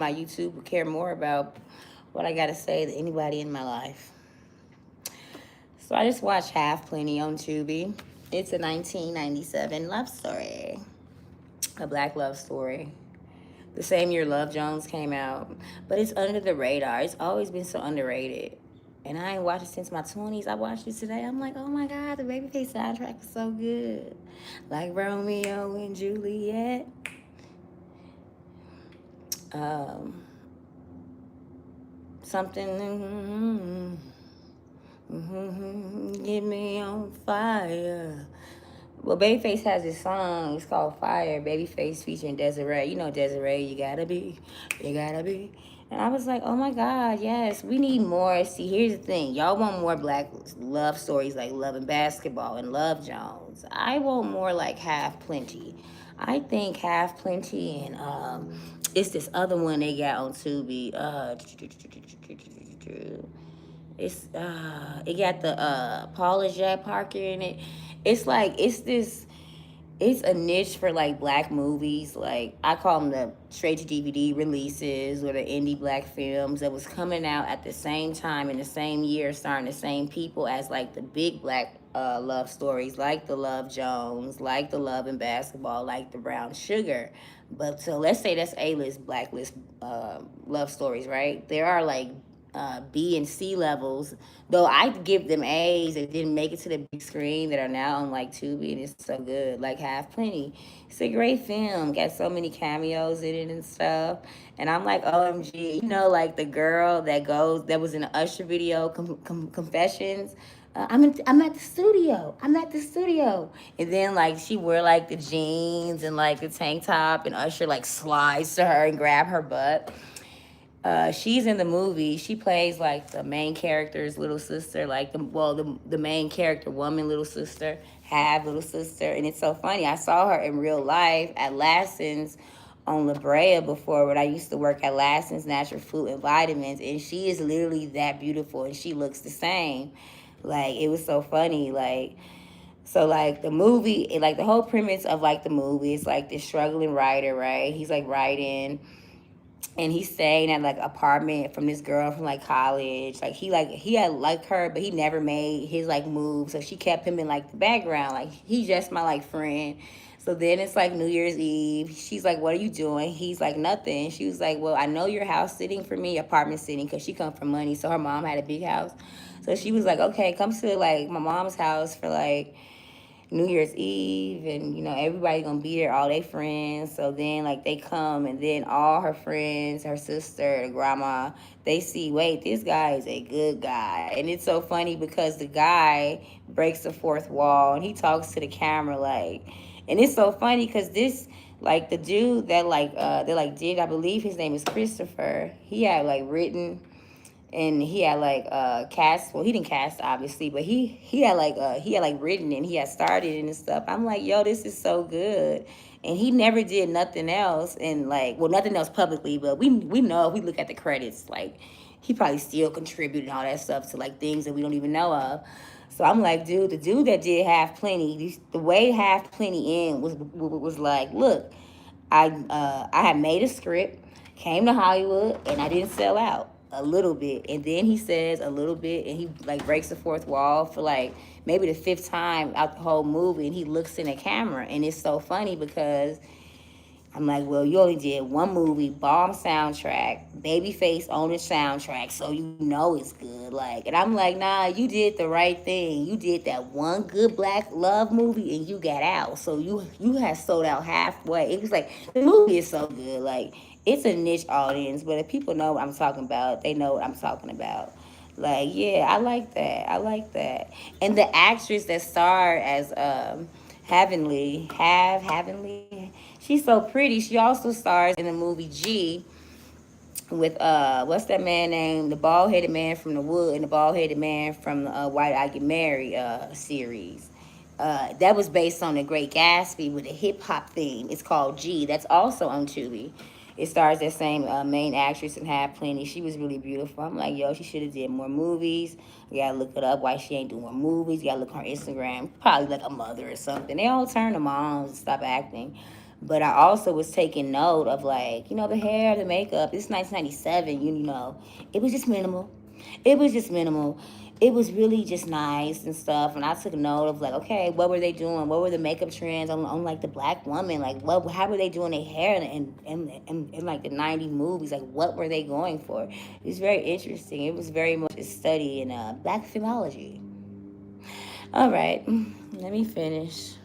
my YouTube would care more about what I got to say than anybody in my life. So I just watched Half Plenty on Tubi. It's a 1997 love story, a black love story. The same year Love Jones came out, but it's under the radar. It's always been so underrated. And I ain't watched it since my 20s. I watched it today. I'm like, oh my God, the Babyface soundtrack is so good. Like Romeo and Juliet. Um, something. Get me on fire. Well, Babyface has this song. It's called Fire. Babyface featuring Desiree. You know Desiree. You gotta be. And I was like, oh my God, yes, we need more. See, here's the thing. Y'all want more black love stories like Love and Basketball and Love Jones. I want more like Have Plenty. I think Have Plenty and it's this other one they got on Tubi. It got the Paula Jack Parker in it. It's like it's a niche for like black movies. Like I call them the straight to DVD releases or the indie black films that was coming out at the same time in the same year, starring the same people as like the big black love stories, like the Love Jones, like the Love and Basketball, like the Brown Sugar. But so let's say that's A-list, blacklist love stories, right? There are like B and C levels. Though I give them A's that didn't make it to the big screen that are now on like Tubi, and it's so good. Like Half Plenty, it's a great film. Got so many cameos in it and stuff. And I'm like, OMG, like the girl that was in the Usher video, Confessions. I'm at the studio. I'm at the studio. And then like she wear like the jeans and like the tank top, and Usher like slides to her and grab her butt. She's in the movie. She plays like the main character's little sister, like the main character woman little sister, have little sister, and it's so funny. I saw her in real life at Lassen's on La Brea before, when I used to work at Lassen's Natural Food and Vitamins, and she is literally that beautiful, and she looks the same. Like it was so funny, like. So like the movie, like the whole premise of like the movie is like this struggling writer, right? He's like writing, and he's staying at like apartment from this girl from like college. He had liked her, but he never made his like move. So she kept him in like the background. Like he's just my like friend. So then it's like New Year's Eve. She's like, "What are you doing?" He's like, "Nothing." She was like, "Well, I know your house sitting for me, apartment sitting, because she come from money. So her mom had a big house. So she was like, okay, come to like my mom's house for like New Year's Eve, and everybody gonna be there, all their friends. So then like they come, and then all her friends, her sister, the grandma, they see, wait, this guy is a good guy. And it's so funny because the guy breaks the fourth wall and he talks to the camera like, and it's so funny because this, like, the dude that did, I believe his name is Christopher, he had like written, and he had like cast, well, he didn't cast obviously, but he had like written, and he had started it and stuff. I'm like, yo, this is so good. And he never did nothing else, and like, well, nothing else publicly, but we know if we look at the credits, like he probably still contributed all that stuff to like things that we don't even know of. So I'm like, dude, the dude that did Half Plenty, the way Half Plenty in was like, look, I had made a script, came to Hollywood, and I didn't sell out a little bit. And then he says a little bit, and he like breaks the fourth wall for like maybe the fifth time out the whole movie, and he looks in the camera, and it's so funny because I'm like, well, you only did one movie, bomb soundtrack, Babyface on the soundtrack, so you know it's good. Like, and I'm like, nah, you did the right thing. You did that one good black love movie, and you got out. So you had sold out halfway. It was like the movie is so good. Like, it's a niche audience, but if people know what I'm talking about, they know what I'm talking about. Like, yeah, I like that. I like that. And the actress that starred as Heavenly, she's so pretty. She also stars in the movie G with what's that man named, the bald headed man from the Wood and the bald headed man from the White I Get Married series. That was based on the Great Gatsby with a hip hop theme. It's called G. That's also on Tubi. It stars that same main actress and Have Plenty. She was really beautiful. I'm like, yo, she should have did more movies. You gotta look it up why she ain't doing more movies. You gotta look on her Instagram. Probably like a mother or something. They all turn to moms and stop acting. But I also was taking note of, like, the hair, the makeup. It's 1997, it was just minimal. It was just minimal. It was really just nice and stuff. And I took note of, like, okay, what were they doing? What were the makeup trends on like the black woman? Like, how were they doing their hair in like the 90s movies? Like, what were they going for? It was very interesting. It was very much a study in black philology. All right, let me finish.